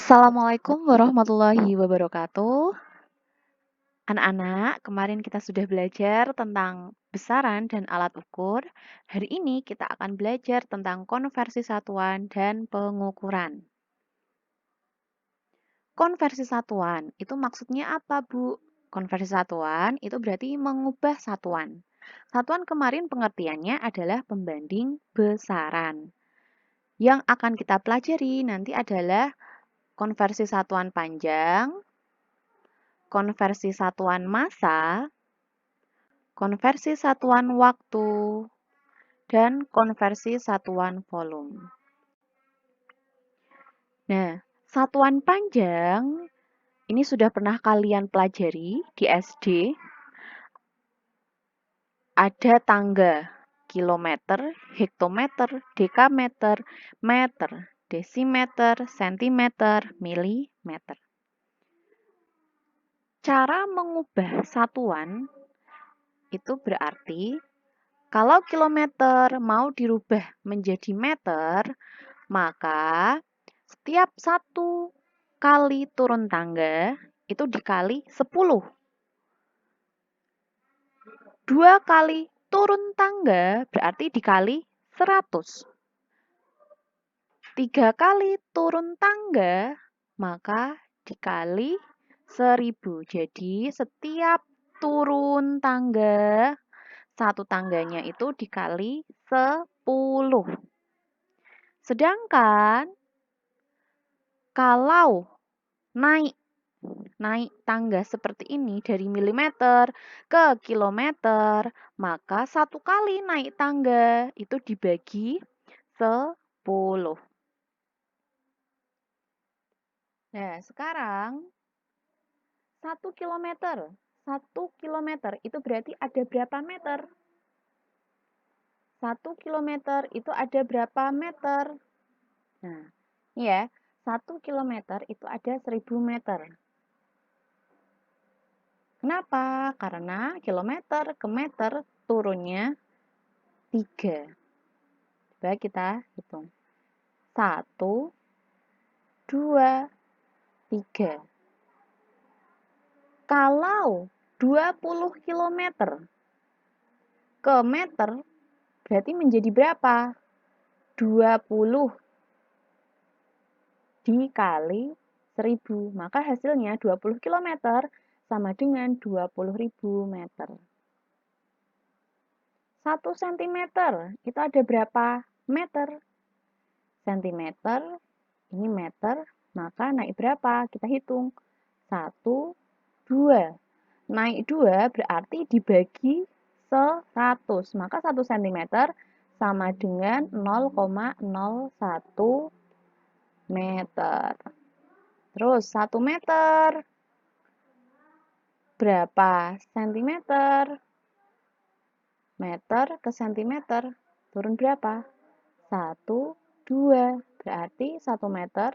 Assalamualaikum warahmatullahi wabarakatuh. Anak-anak, kemarin kita sudah belajar tentang besaran dan alat ukur. Hari ini kita akan belajar tentang konversi satuan dan pengukuran. Konversi satuan, itu maksudnya apa, Bu? Konversi satuan itu berarti mengubah satuan. Satuan kemarin pengertiannya adalah pembanding besaran. Yang akan kita pelajari nanti adalah konversi satuan panjang, konversi satuan massa, konversi satuan waktu, dan konversi satuan volume. Nah, satuan panjang ini sudah pernah kalian pelajari di SD. Ada tangga kilometer, hektometer, dekameter, meter, desimeter, sentimeter, milimeter. Cara mengubah satuan itu berarti kalau kilometer mau dirubah menjadi meter, maka setiap 1 kali turun tangga itu dikali 10. 2 kali turun tangga berarti dikali 100. 3 kali turun tangga maka dikali 1000. Jadi setiap turun tangga, 1 tangganya itu dikali 10. Sedangkan kalau naik tangga seperti ini dari milimeter ke kilometer, maka 1 kali naik tangga itu dibagi 10. Nah, sekarang 1 kilometer. 1 kilometer itu berarti ada berapa meter? 1 kilometer itu ada berapa meter? Nah, ini ya, 1 kilometer itu ada 1000 meter. Kenapa? Karena kilometer ke meter turunnya 3. Coba kita hitung. 1, 2, 3. Kalau 20 kilometer ke meter, berarti menjadi berapa? 20 dikali 1000. Maka hasilnya 20 km sama dengan 20.000 meter. 1 cm itu ada berapa meter? Centimeter, ini meter, maka naik berapa? Kita hitung. 1, 2. Naik 2 berarti dibagi 100. Maka 1 cm sama dengan 0,01 meter. Terus 1 meter berapa sentimeter? Meter ke sentimeter turun berapa? 1, 2. Berarti 1 meter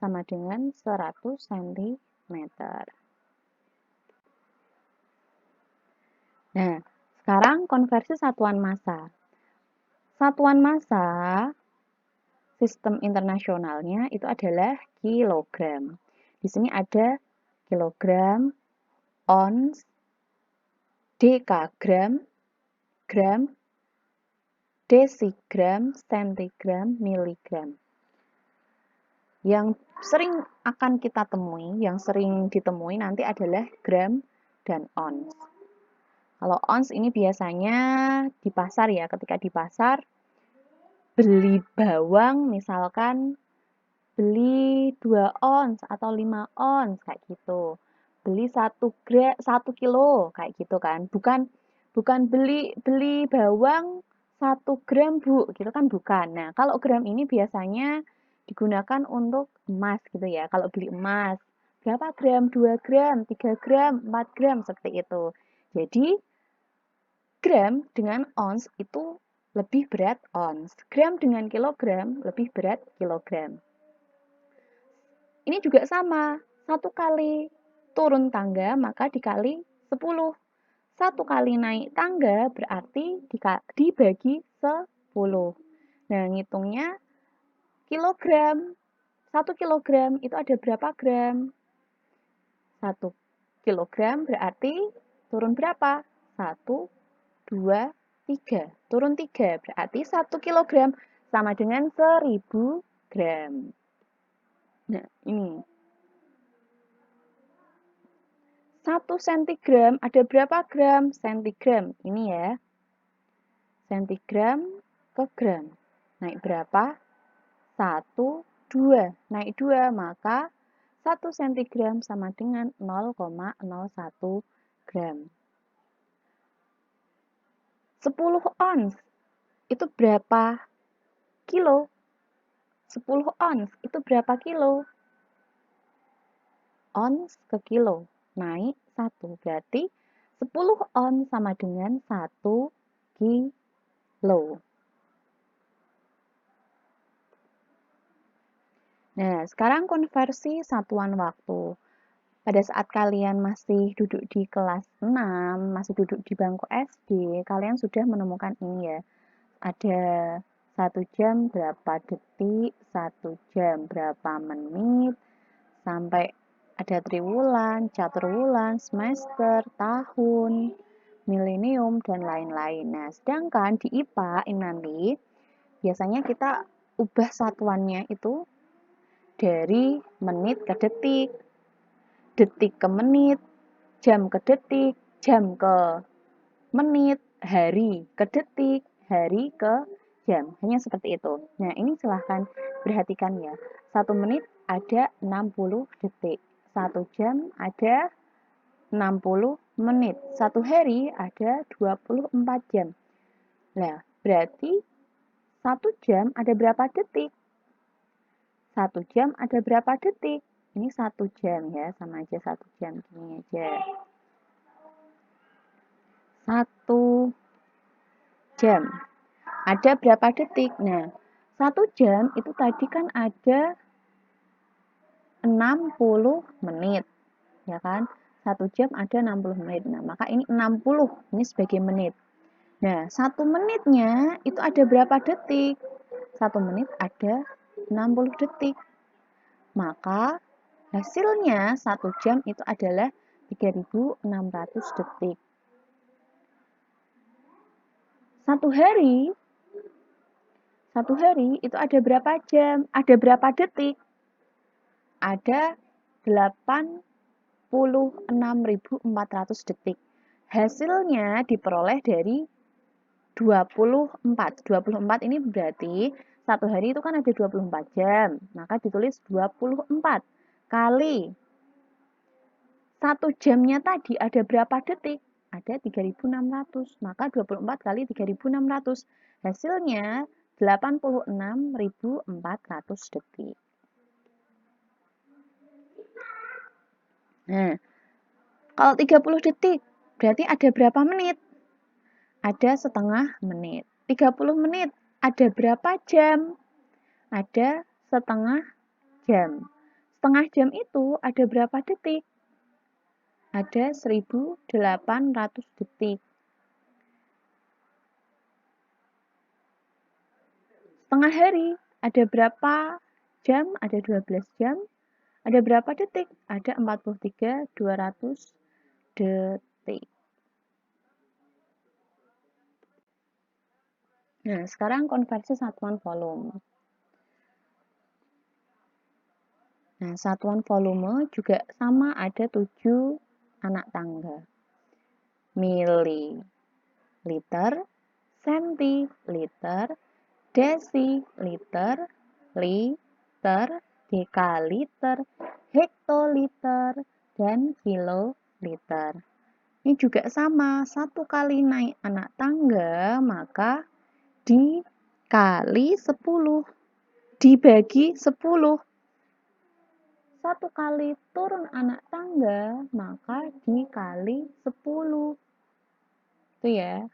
sama dengan 100 cm. Nah, sekarang konversi satuan massa. Satuan massa sistem internasionalnya itu adalah kilogram. Di sini ada kilogram, ons, dekagram, gram, desigram, centigram, miligram. Yang sering akan kita temui, yang sering ditemui nanti adalah gram dan ons. Kalau ons ini biasanya di pasar ya, ketika di pasar beli bawang misalkan beli 2 ons atau 5 ons kayak gitu. Beli 1 kilo kayak gitu kan. Bukan beli bawang 1 gram, Bu, gitu kan bukan. Nah, kalau gram ini biasanya digunakan untuk emas gitu ya. Kalau beli emas, berapa gram? 2 gram, 3 gram, 4 gram seperti itu. Jadi, gram dengan ons itu lebih berat ons. Gram dengan kilogram lebih berat kilogram. Ini juga sama. 1 kali turun tangga maka dikali 10. 1 kali naik tangga berarti dibagi 10. Nah, ngitungnya kilogram 1 kilogram itu ada berapa gram? 1 kilogram berarti turun berapa? 1, 2, 3. Turun 3, berarti 1 kilogram sama dengan 1000 gram. Nah, ini. 1 sentigram ada berapa gram? Sentigram, ini ya. Sentigram ke gram. Naik berapa? 1, 2. Naik 2, maka 1 sentigram sama dengan 0,01 gram. 10 ons itu berapa kilo? 10 ons itu berapa kilo? Ons ke kilo. Naik 1. Berarti 10 ons sama dengan 1 kilo. Nah, sekarang konversi satuan waktu. Pada saat kalian masih duduk di kelas 6, masih duduk di bangku SD, kalian sudah menemukan ini ya. Ada 1 jam berapa detik, 1 jam berapa menit, sampai ada triwulan, caturwulan, semester, tahun, milenium, dan lain-lain. Nah, sedangkan di IPA ini nanti, biasanya kita ubah satuannya itu dari menit ke detik, detik ke menit, jam ke detik, jam ke menit, hari ke detik, hari ke jam. Hanya seperti itu. Nah, ini silahkan perhatikan ya. 1 menit ada 60 detik. 1 jam ada 60 menit. 1 hari ada 24 jam. Nah, berarti 1 jam ada berapa detik? 1 jam ada berapa detik? Ini 1 jam ya, sama aja 1 jam. Gini aja. 1 jam. Ada berapa detik? Nah, 1 jam itu tadi kan ada 60 menit. Ya kan? 1 jam ada 60 menit. Nah, maka ini 60. Ini sebagai menit. Nah, 1 menitnya itu ada berapa detik? 1 menit ada 60 detik. Maka hasilnya 1 jam itu adalah 3600 detik. 1 hari itu ada berapa jam? Ada berapa detik? Ada 86.400 detik. Hasilnya diperoleh dari 24. 24 ini berarti 1 hari itu kan ada 24 jam. Maka ditulis 24 kali 1 jamnya tadi ada berapa detik? Ada 3600. Maka 24 kali 3600. Hasilnya 86.400 detik. Nah, kalau 30 detik, berarti ada berapa menit? Ada setengah menit. 30 menit, ada berapa jam? Ada setengah jam. Setengah jam itu ada berapa detik? Ada 1800 detik. Setengah hari, ada berapa jam? Ada 12 jam. Ada berapa detik? Ada 43.200 detik. Nah, sekarang konversi satuan volume. Nah, satuan volume juga sama, ada 7 anak tangga. Mililiter, sentiliter, desiliter, liter, dekaliter, hektoliter, dan kiloliter. Ini juga sama, 1 kali naik anak tangga, maka dikali 10, dibagi 10. 1 kali turun anak tangga, maka dikali 10. Itu ya.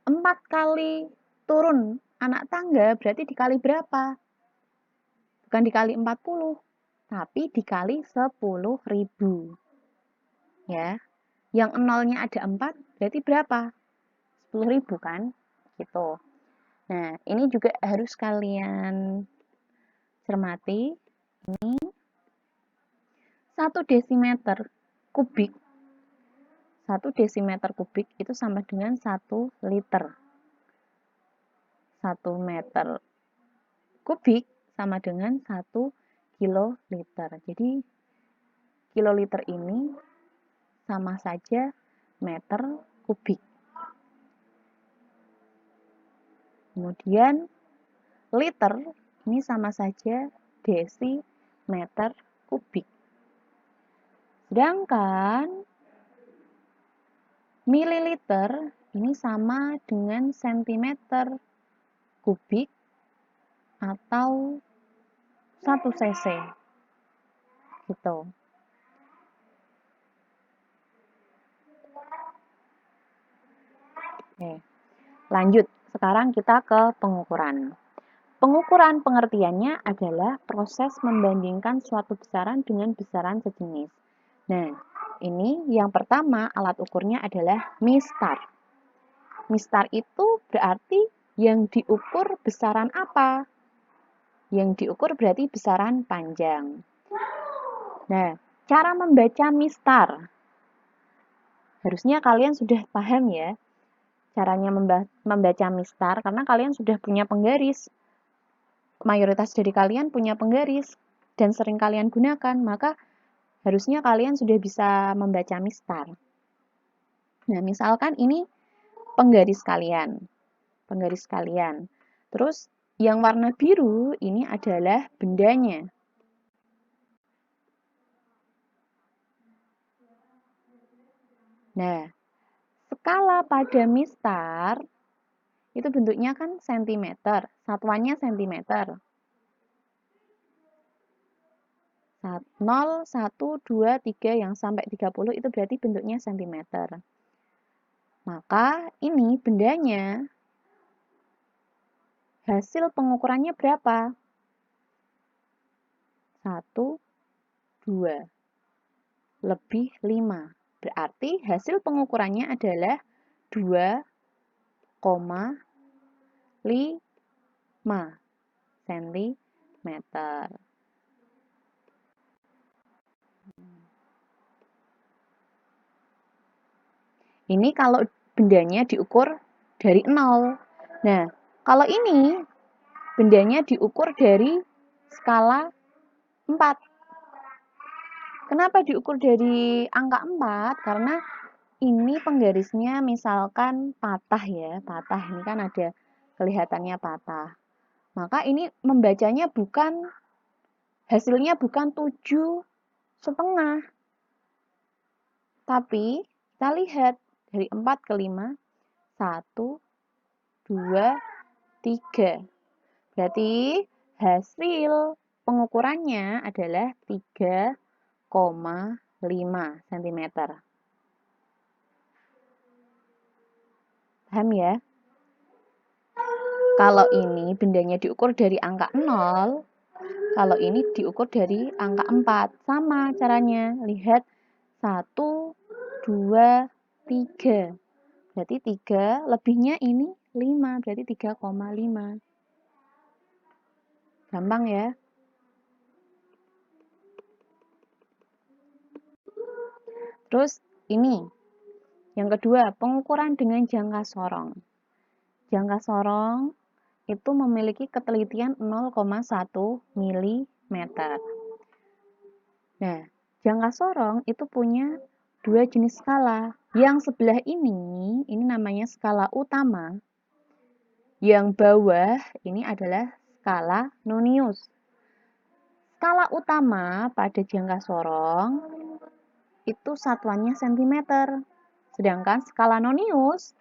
4 kali turun anak tangga, berarti dikali berapa? Bukan dikali 40, tapi dikali 10.000. Ya. Yang nolnya ada 4, berarti berapa? 10.000 kan? Gitu. Nah, ini juga harus kalian Cermati, ini 1 desimeter kubik. 1 desimeter kubik itu sama dengan 1 liter. 1 meter kubik sama dengan 1 kiloliter. Jadi kiloliter ini sama saja meter kubik. Kemudian liter ini sama saja desimeter kubik. Sedangkan mililiter ini sama dengan sentimeter kubik atau 1 cc. Gitu. Oke. Lanjut, sekarang kita ke pengukuran. Pengukuran pengertiannya adalah proses membandingkan suatu besaran dengan besaran sejenis. Nah, ini yang pertama alat ukurnya adalah mistar. Mistar itu berarti yang diukur besaran apa? Yang diukur berarti besaran panjang. Nah, cara membaca mistar. Harusnya kalian sudah paham ya caranya membaca mistar karena kalian sudah punya penggaris. Mayoritas dari kalian punya penggaris dan sering kalian gunakan, maka harusnya kalian sudah bisa membaca mistar. Nah, misalkan ini penggaris kalian. Penggaris kalian. Terus yang warna biru ini adalah bendanya. Nah, skala pada mistar itu bentuknya kan sentimeter, satuannya sentimeter. 0, 1, 2, 3 yang sampai 30 itu berarti bentuknya sentimeter. Maka ini bendanya hasil pengukurannya berapa? 1, 2, lebih 5. Berarti hasil pengukurannya adalah 2,5 cm. Ini kalau bendanya diukur dari 0. Nah, kalau ini bendanya diukur dari skala 4. Kenapa diukur dari angka 4? Karena ini penggarisnya misalkan patah ya, patah. Ini kan ada kelihatannya patah. Maka ini membacanya hasilnya bukan 7,5. Tapi kita lihat dari 4 ke 5, 1, 2, 3. Berarti hasil pengukurannya adalah 3,5 cm. Paham ya? Kalau ini bendanya diukur dari angka 0, kalau ini diukur dari angka 4. Sama caranya. Lihat 1, 2, 3. Berarti 3 lebihnya ini 5. Berarti 3,5. Gampang ya? Terus ini. Yang kedua, pengukuran dengan jangka sorong. Jangka sorong itu memiliki ketelitian 0,1 mm. Nah, jangka sorong itu punya 2 jenis skala. Yang sebelah ini namanya skala utama. Yang bawah ini adalah skala nonius. Skala utama pada jangka sorong itu satuannya cm. Sedangkan skala nonius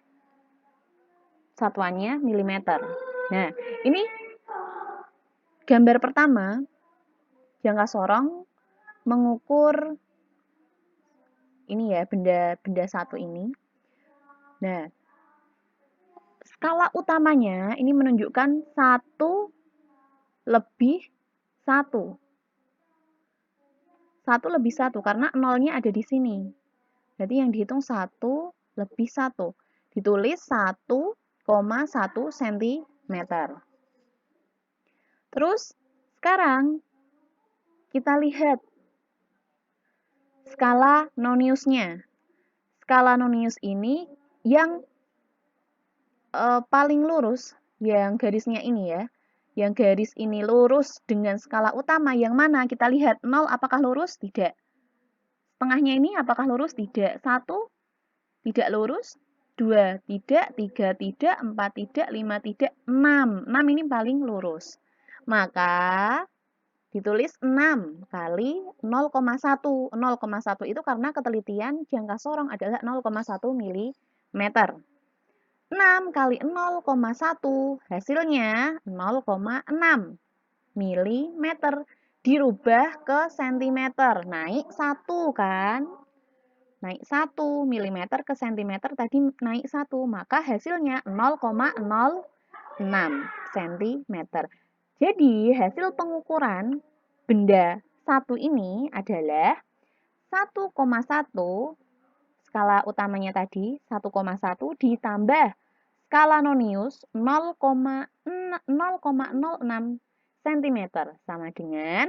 satuannya mm. Nah, ini gambar pertama, jangka sorong mengukur ini ya, benda satu ini. Nah, skala utamanya ini menunjukkan 1 lebih 1. 1 lebih 1 karena nolnya ada di sini. Jadi yang dihitung 1 lebih 1. Ditulis 1,1 cm. Terus Sekarang kita lihat skala Noniusnya. Skala Nonius ini yang paling lurus, yang garisnya ini ya. Yang garis ini lurus dengan skala utama yang mana? Kita lihat 0 apakah lurus? Tidak. Setengahnya ini apakah lurus? Tidak. 1 tidak lurus. 2 tidak, 3 tidak, 4 tidak, 5 tidak, 6. 6 ini paling lurus. Maka ditulis 6 kali 0,1. 0,1 itu karena ketelitian jangka sorong adalah 0,1 mm. 6 kali 0,1 hasilnya 0,6 mm. Dirubah ke cm. Naik 1 kan? Naik 1 mm ke cm tadi naik 1. Maka hasilnya 0,06 cm. Jadi hasil pengukuran benda 1 ini adalah 1,1 skala utamanya tadi 1,1 ditambah skala Nonius 0,06 cm sama dengan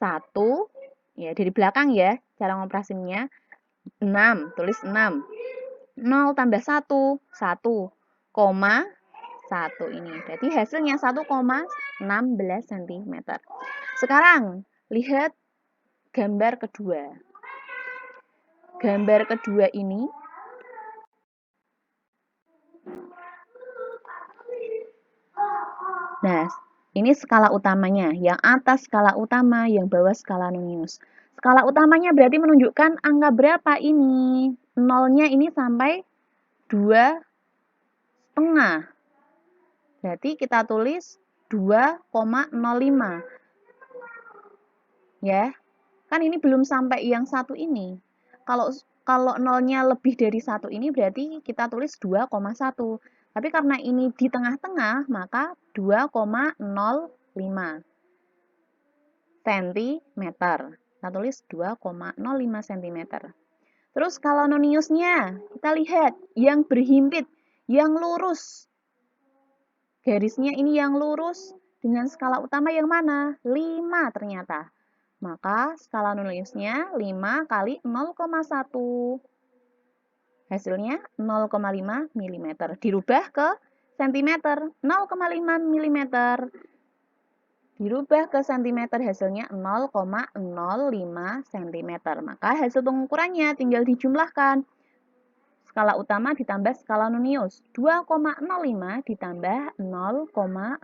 1 ya dari belakang ya cara ngoperasinya 6 tulis 6 0 tambah 1 1,1 ini berarti hasilnya 1,16 cm. Sekarang lihat gambar kedua. Gambar kedua ini nah, ini skala utamanya. Yang atas skala utama, yang bawah skala Nonius. Skala utamanya berarti menunjukkan angka berapa ini? Nolnya ini sampai 2,5. Berarti kita tulis 2,05. Ya. Kan ini belum sampai yang satu ini. Kalau nolnya lebih dari 1 ini berarti kita tulis 2,1. Tapi karena ini di tengah-tengah, maka 2,05 cm. Kita tulis 2,05 cm. Terus kalau Noniusnya, kita lihat yang berhimpit, yang lurus. Garisnya ini yang lurus dengan skala utama yang mana? 5 ternyata. Maka skala Noniusnya 5 kali 0,1. Hasilnya 0,5 mm. Dirubah ke cm. 0,5 mm. Dirubah ke cm hasilnya 0,05 cm. Maka hasil pengukurannya tinggal dijumlahkan. Skala utama ditambah skala Nonius. 2,05 ditambah 0,05.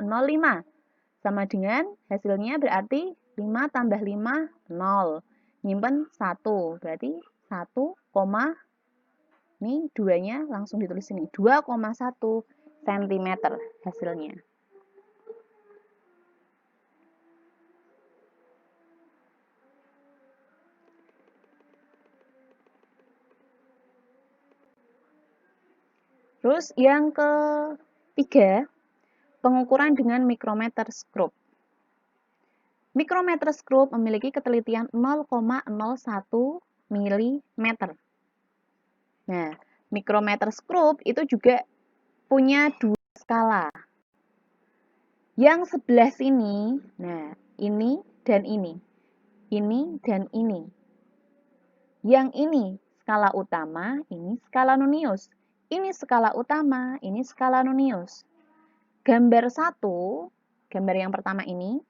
Sama dengan hasilnya berarti 5 tambah 5, 0. Nyimpen 1. Berarti 1, ini 2-nya langsung ditulis ini. 2,1 cm hasilnya. Terus yang ketiga, pengukuran dengan mikrometer skrup. Mikrometer skrup memiliki ketelitian 0,01 mm. Nah, mikrometer skrup itu juga punya 2 skala. Yang sebelah sini, nah ini dan ini. Ini dan ini. Yang ini skala utama, ini skala Nonius. Ini skala utama, ini skala Nonius. Gambar 1, gambar yang pertama ini,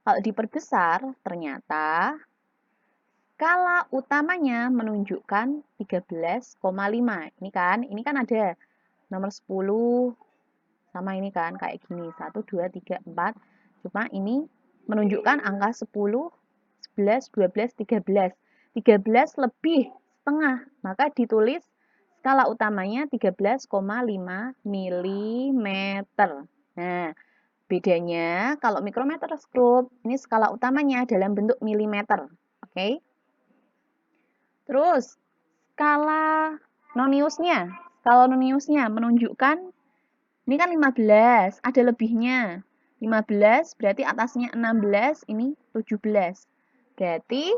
kalau diperbesar, ternyata skala utamanya menunjukkan 13,5. Ini kan ada nomor 10 sama ini kan kayak gini. 1, 2, 3, 4. Cuma ini menunjukkan angka 10, 11, 12, 13. 13 lebih setengah. Maka ditulis skala utamanya 13,5 mm. Nah, bedanya kalau mikrometer skrup, ini skala utamanya dalam bentuk milimeter. Oke. Terus, skala Noniusnya. Skala Noniusnya menunjukkan, ini kan 15, ada lebihnya. 15 berarti atasnya 16, ini 17. Berarti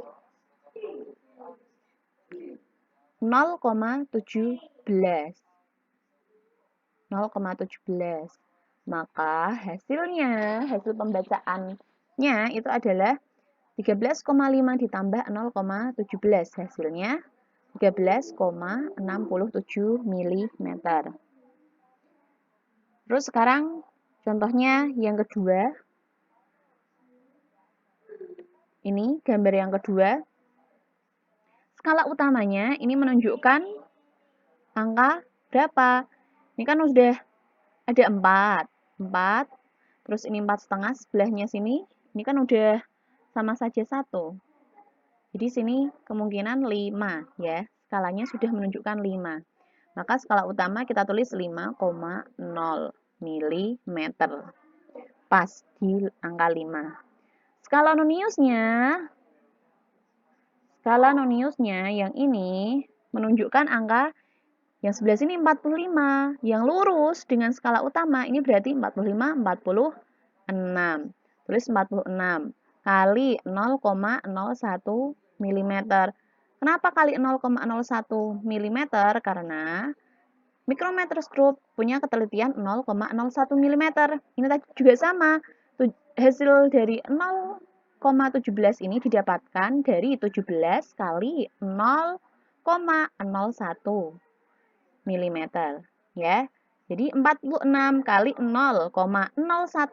0,17. 0,17. Maka hasilnya, hasil pembacaan Nya itu adalah 13,5 ditambah 0,17. Hasilnya 13,67 mm. Terus sekarang contohnya yang kedua. Ini gambar yang kedua. Skala utamanya ini menunjukkan angka berapa? Ini kan udah ada 4. 4. Terus ini 4,5 sebelahnya sini. Ini kan udah sama saja 1. Jadi sini kemungkinan 5 ya. Skalanya sudah menunjukkan 5. Maka skala utama kita tulis 5,0 mm. Pas di angka 5. Skala noniusnya yang ini menunjukkan angka yang sebelah sini 45. Yang lurus dengan skala utama ini berarti 45, 46. Tulis 46 kali 0,01 mm. Kenapa kali 0,01 mm? Karena mikrometroskop punya ketelitian 0,01 mm. Ini tadi juga sama. Hasil dari 0,17 ini didapatkan dari 17 kali 0,01 mm ya. Jadi 46 kali 0,01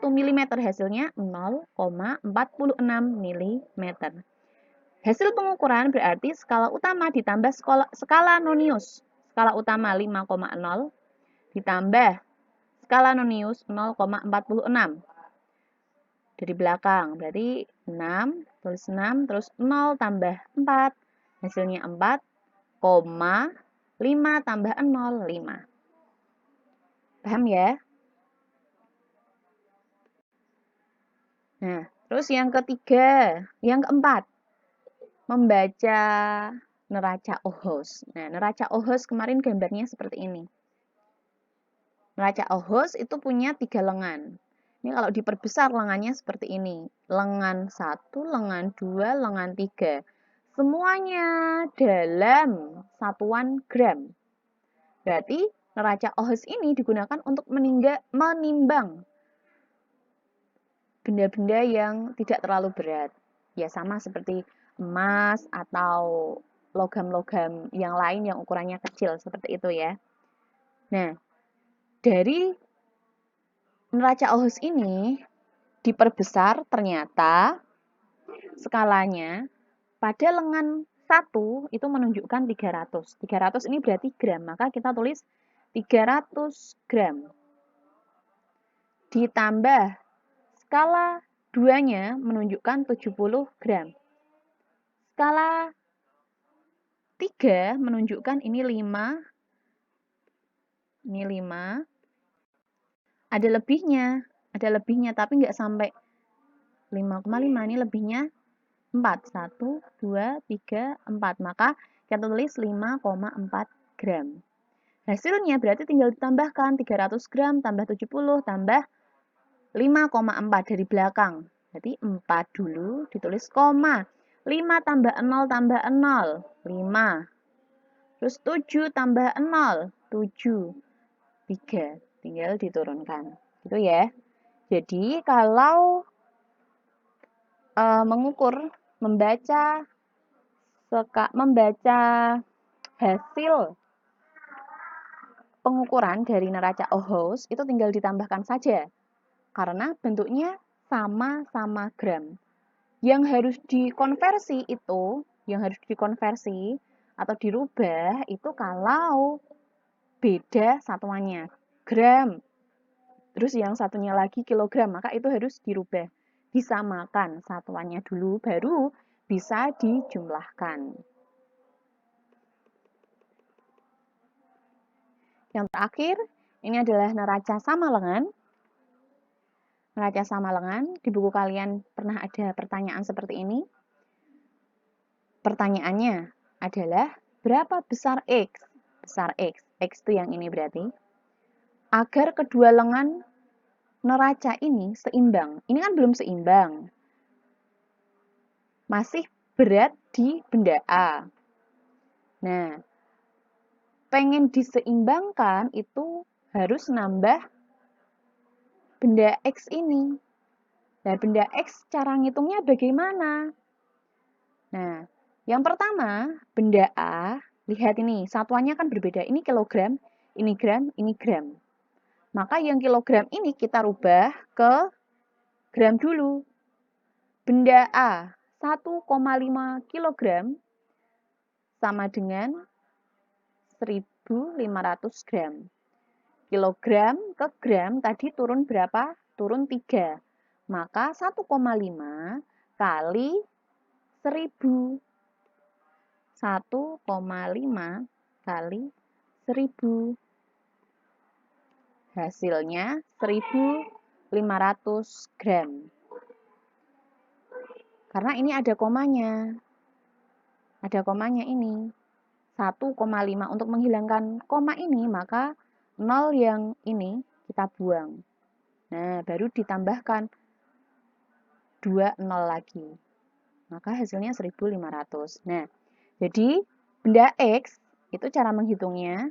mm hasilnya 0,46 mm. Hasil pengukuran berarti skala utama ditambah skala nonius. Skala utama 5,0 ditambah skala nonius 0,46. Dari belakang berarti 6, tulis 6, terus 0 tambah 4. Hasilnya 4, 5 tambah 0, 5. Paham ya? Nah, terus yang ketiga, yang keempat, membaca neraca Oghuz. Nah, neraca Oghuz kemarin gambarnya seperti ini. Neraca Oghuz itu punya 3 lengan. Ini kalau diperbesar lengannya seperti ini. Lengan 1, lengan 2, lengan 3. Semuanya dalam satuan gram. Berarti neraca Oghuz ini digunakan untuk menimbang benda-benda yang tidak terlalu berat. Ya sama seperti emas atau logam-logam yang lain yang ukurannya kecil seperti itu ya. Nah, dari neraca Oghuz ini diperbesar ternyata skalanya pada lengan 1 itu menunjukkan 300. 300 ini berarti gram, maka kita tulis 300 gram. Ditambah skala 2-nya menunjukkan 70 gram. Skala 3 menunjukkan ini 5. Ini 5. Ada lebihnya tapi nggak sampai 5,5. Ini lebihnya 4. 1, 2, 3, 4. Maka kita tulis 5,4 gram. Hasilnya berarti tinggal ditambahkan 300 gram tambah 70 tambah 5,4 dari belakang. Berarti 4 dulu ditulis koma. 5 tambah 0 tambah 0, 5. Terus 7 tambah 0, 7. 3. Tinggal diturunkan. Gitu ya. Jadi kalau mengukur, membaca hasil pengukuran dari neraca Oghuz itu tinggal ditambahkan saja. Karena bentuknya sama-sama gram. Yang harus dikonversi atau dirubah itu kalau beda satuannya. Gram. Terus yang satunya lagi kilogram, maka itu harus dirubah. Disamakan satuannya dulu, baru bisa dijumlahkan. Yang terakhir, ini adalah neraca sama lengan. Neraca sama lengan, di buku kalian pernah ada pertanyaan seperti ini. Pertanyaannya adalah, berapa besar X? Besar X. X itu yang ini berarti. Agar kedua lengan neraca ini seimbang. Ini kan belum seimbang. Masih berat di benda A. Nah, pengen diseimbangkan itu harus nambah benda X ini. Nah, benda X cara ngitungnya bagaimana? Nah, yang pertama, benda A, lihat ini, satuannya kan berbeda. Ini kilogram, ini gram, ini gram. Maka yang kilogram ini kita rubah ke gram dulu. Benda A, 1,5 kilogram sama dengan 1.500 gram. Kilogram ke gram tadi turun berapa? Turun 3. Maka 1,5 kali 1.000. 1,5 kali 1.000. Hasilnya 1.500 gram. Karena ini ada komanya. Ada komanya ini. 1,5. Untuk menghilangkan koma ini, maka 0 yang ini kita buang. Nah, baru ditambahkan 2 0 lagi. Maka hasilnya 1.500. Nah, jadi benda X itu cara menghitungnya.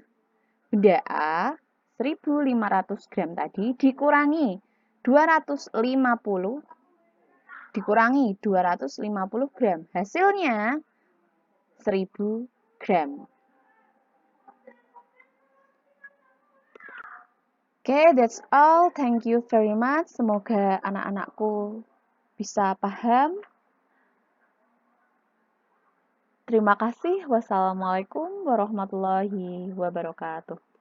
Benda A 1.500 gram tadi dikurangi 250 gram. Hasilnya 1.000 gram. Oke, that's all. Thank you very much. Semoga anak-anakku bisa paham. Terima kasih. Wassalamualaikum warahmatullahi wabarakatuh.